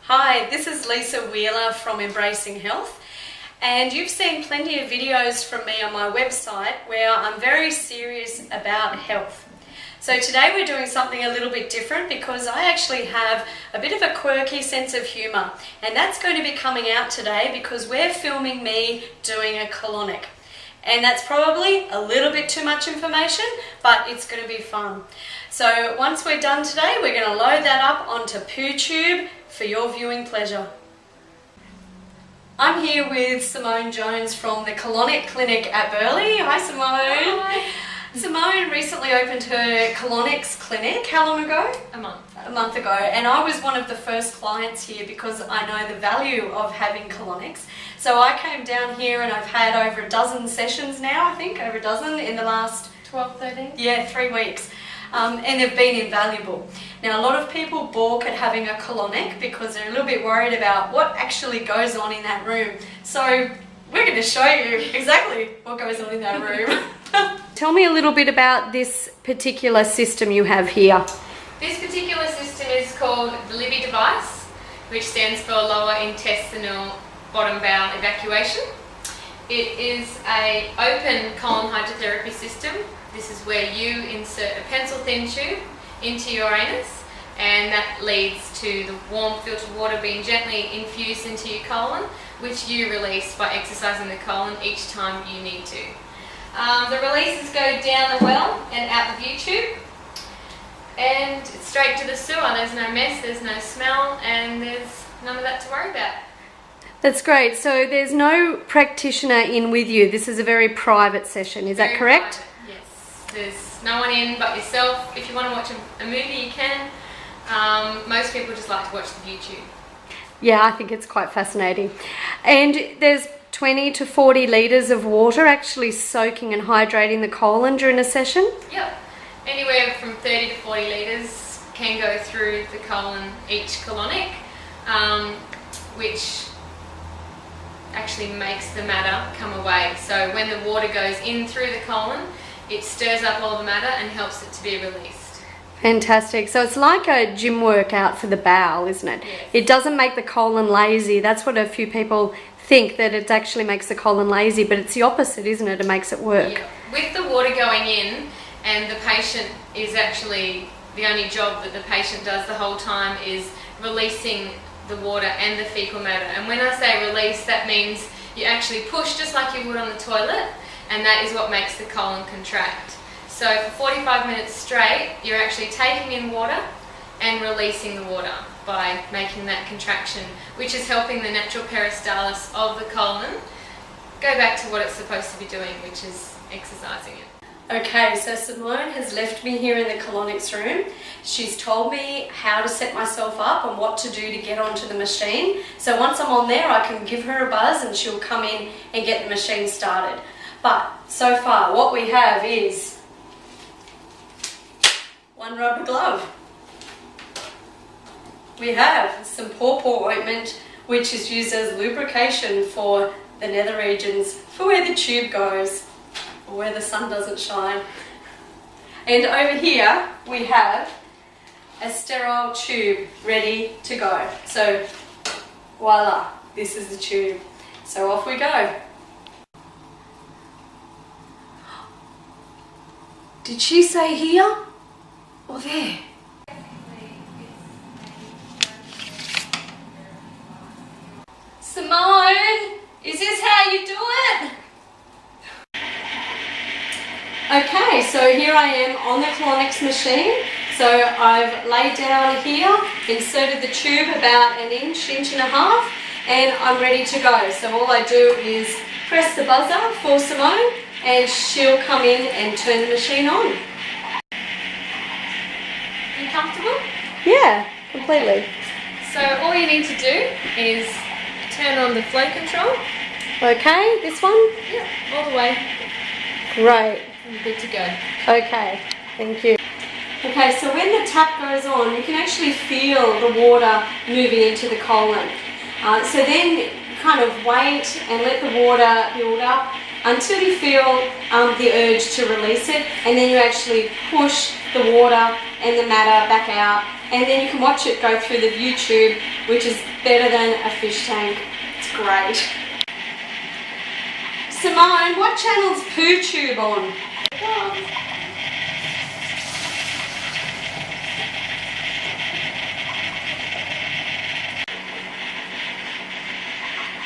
Hi, this is Leisa Wheeler from Embracing Health, and you've seen plenty of videos from me on my website where I'm very serious about health. So today we're doing something a little bit different because I actually have a bit of a quirky sense of humour, and that's going to be coming out today because we're filming me doing a colonic. And that's probably a little bit too much information, but it's going to be fun. So once we're done today, we're going to load that up onto PooTube for your viewing pleasure. I'm here with Simone Jones from the Colonic Clinic at Burleigh. Hi Simone. Hi. Simone recently opened her Colonics clinic. How long ago? A month ago, and I was one of the first clients here because I know the value of having colonics. So I came down here and I've had over a dozen sessions now, I think, over a dozen in the last 12, 13? Yeah, 3 weeks. And they've been invaluable. Now, a lot of people balk at having a colonic because they're a little bit worried about what actually goes on in that room. So we're going to show you exactly what goes on in that room. Tell me a little bit about this particular system you have here. This particular system is called the Libby device, which stands for lower intestinal bottom bowel evacuation. It is an open colon hydrotherapy system. This is where you insert a pencil thin tube into your anus, and that leads to the warm filtered water being gently infused into your colon, which you release by exercising the colon each time you need to. The releases go down the well and out the view tube, and it's straight to the sewer. There's no mess, there's no smell, and there's none of that to worry about. That's great. So there's no practitioner in with you. This is a very private session. Is that correct? Private, yes. There's no one in but yourself. If you want to watch a movie, you can. Most people just like to watch the YouTube. Yeah, I think it's quite fascinating. And there's 20 to 40 litres of water actually soaking and hydrating the colon during a session? Yep. Anywhere from 30 to 40 litres can go through the colon each colonic, which actually makes the matter come away. So when the water goes in through the colon, it stirs up all the matter and helps it to be released. Fantastic. So it's like a gym workout for the bowel, isn't it? Yes. It doesn't make the colon lazy. That's what a few people think, that it actually makes the colon lazy, but it's the opposite, isn't it? It makes it work. Yeah. With the water going in, and the patient is actually, the only job that the patient does the whole time is releasing the water and the fecal matter. And when I say release, that means you actually push just like you would on the toilet, and that is what makes the colon contract. So for 45 minutes straight, you're actually taking in water and releasing the water by making that contraction, which is helping the natural peristalsis of the colon go back to what it's supposed to be doing, which is exercising it. Okay, so Simone has left me here in the colonics room. She's told me how to set myself up and what to do to get onto the machine. So once I'm on there, I can give her a buzz and she'll come in and get the machine started. But so far, what we have is one rubber glove. We have some pawpaw ointment, which is used as lubrication for the nether regions, for where the tube goes, or where the sun doesn't shine. And over here we have a sterile tube ready to go. So voila, this is the tube. So off we go. Did she say here or there? Simone, is this how you do it? Okay, so here I am on the Colonics machine. So I've laid down here, inserted the tube about an inch and a half, and I'm ready to go. So all I do is press the buzzer for Simone, and she'll come in and turn the machine on. You comfortable? Yeah, completely. So all you need to do is turn on the flow control. Okay, this one? Yeah, all the way. Great. You're good to go. Okay, thank you. Okay, so when the tap goes on, you can actually feel the water moving into the colon. So then you kind of wait and let the water build up, until you feel the urge to release it, and then you actually push the water and the matter back out, and then you can watch it go through the view tube, which is better than a fish tank. It's great. Simone, what channel's Poo Tube on?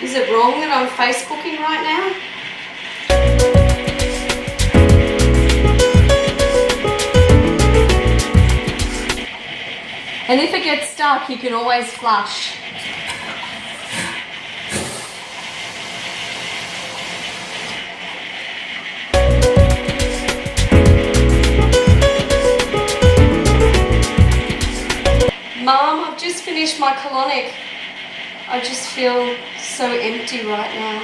Is it wrong that I'm Facebooking right now? And if it gets stuck, you can always flush. Mum, I've just finished my colonic. I just feel so empty right now.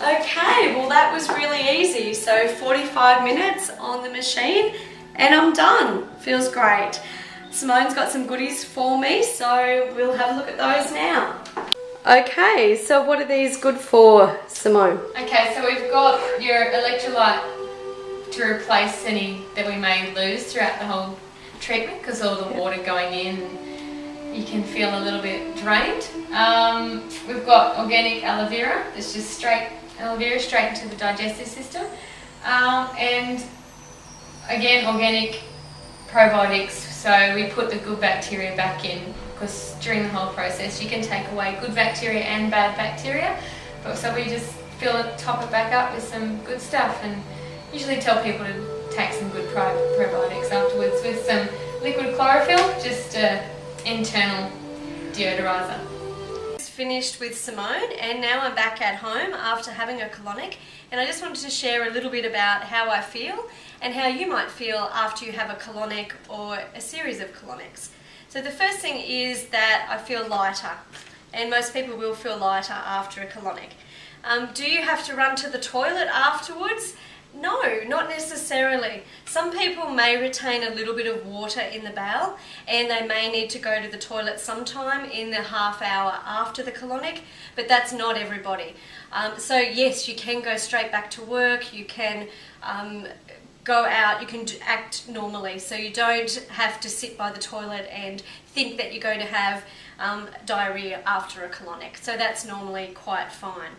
Okay, well that was really easy. So 45 minutes on the machine and I'm done. Feels great. Simone's got some goodies for me, so we'll have a look at those now. Okay, so what are these good for, Simone? Okay, so we've got your electrolyte to replace any that we may lose throughout the whole treatment, because all the water going in, you can feel a little bit drained. We've got organic aloe vera, that's just straight aloe vera straight into the digestive system, and again organic probiotics, so we put the good bacteria back in, because during the whole process you can take away good bacteria and bad bacteria, but so we just top it back up with some good stuff, and usually tell people to take some good probiotics afterwards with some liquid chlorophyll, just an internal deodorizer. Finished with Simone, and now I'm back at home after having a colonic, and I just wanted to share a little bit about how I feel and how you might feel after you have a colonic or a series of colonics. So the first thing is that I feel lighter, and most people will feel lighter after a colonic. Do you have to run to the toilet afterwards? No, not necessarily. Some people may retain a little bit of water in the bowel, and they may need to go to the toilet sometime in the half hour after the colonic, but that's not everybody. So yes, you can go straight back to work, you can go out, you can act normally, so you don't have to sit by the toilet and think that you're going to have diarrhea after a colonic. So that's normally quite fine.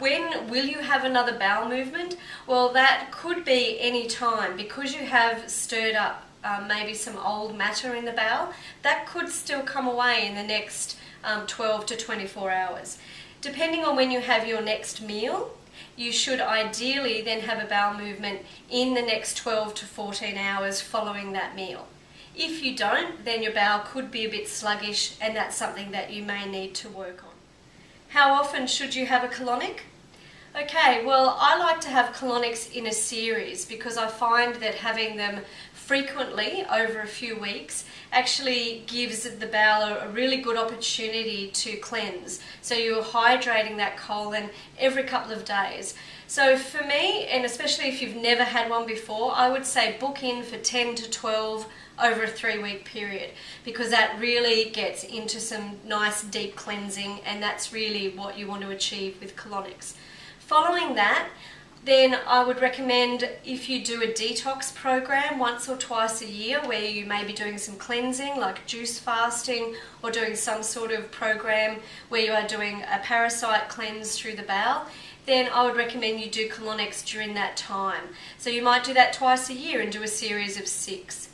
When will you have another bowel movement? Well, that could be any time, because you have stirred up maybe some old matter in the bowel. That could still come away in the next 12 to 24 hours. Depending on when you have your next meal, you should ideally then have a bowel movement in the next 12 to 14 hours following that meal. If you don't, then your bowel could be a bit sluggish, and that's something that you may need to work on. How often should you have a colonic? Okay, well, I like to have colonics in a series, because I find that having them frequently over a few weeks actually gives the bowel a really good opportunity to cleanse. So you're hydrating that colon every couple of days. So for me, and especially if you've never had one before, I would say book in for 10 to 12 over a 3-week period, because that really gets into some nice deep cleansing, and that's really what you want to achieve with colonics. Following that, then I would recommend, if you do a detox program once or twice a year where you may be doing some cleansing like juice fasting, or doing some sort of program where you are doing a parasite cleanse through the bowel, then I would recommend you do colonics during that time. So you might do that twice a year and do a series of 6.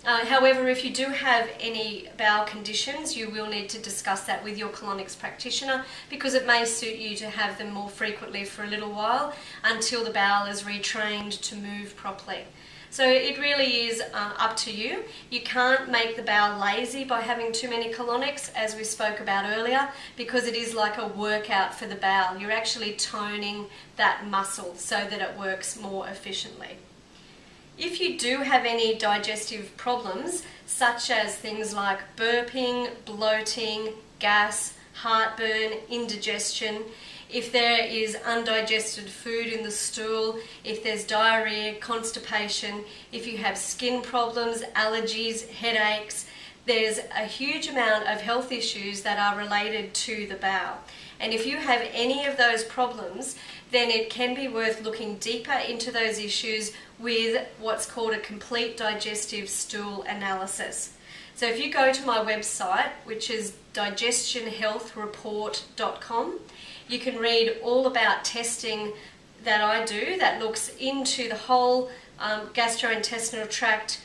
However, if you do have any bowel conditions, you will need to discuss that with your colonics practitioner, because it may suit you to have them more frequently for a little while until the bowel is retrained to move properly. So it really is up to you. You can't make the bowel lazy by having too many colonics, as we spoke about earlier, because it is like a workout for the bowel. You're actually toning that muscle so that it works more efficiently. If you do have any digestive problems, such as things like burping, bloating, gas, heartburn, indigestion, if there is undigested food in the stool, if there's diarrhea, constipation, if you have skin problems, allergies, headaches, there's a huge amount of health issues that are related to the bowel. And if you have any of those problems, then it can be worth looking deeper into those issues with what's called a complete digestive stool analysis. So if you go to my website, which is digestionhealthreport.com, you can read all about testing that I do that looks into the whole gastrointestinal tract,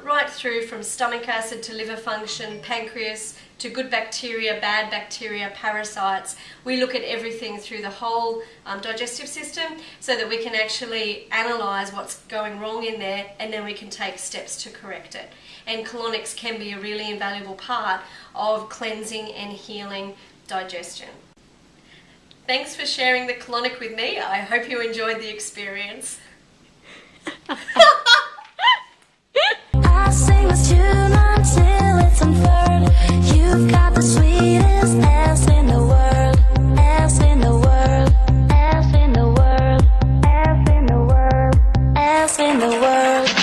right through from stomach acid to liver function, pancreas, to good bacteria, bad bacteria, parasites. We look at everything through the whole digestive system so that we can actually analyse what's going wrong in there, and then we can take steps to correct it. And colonics can be a really invaluable part of cleansing and healing digestion. Thanks for sharing the colonic with me. I hope you enjoyed the experience. I sing this tune until it's unfurled. You've got the sweetest ass in the world, ass in the world, ass in the world, ass in the world, ass in the world.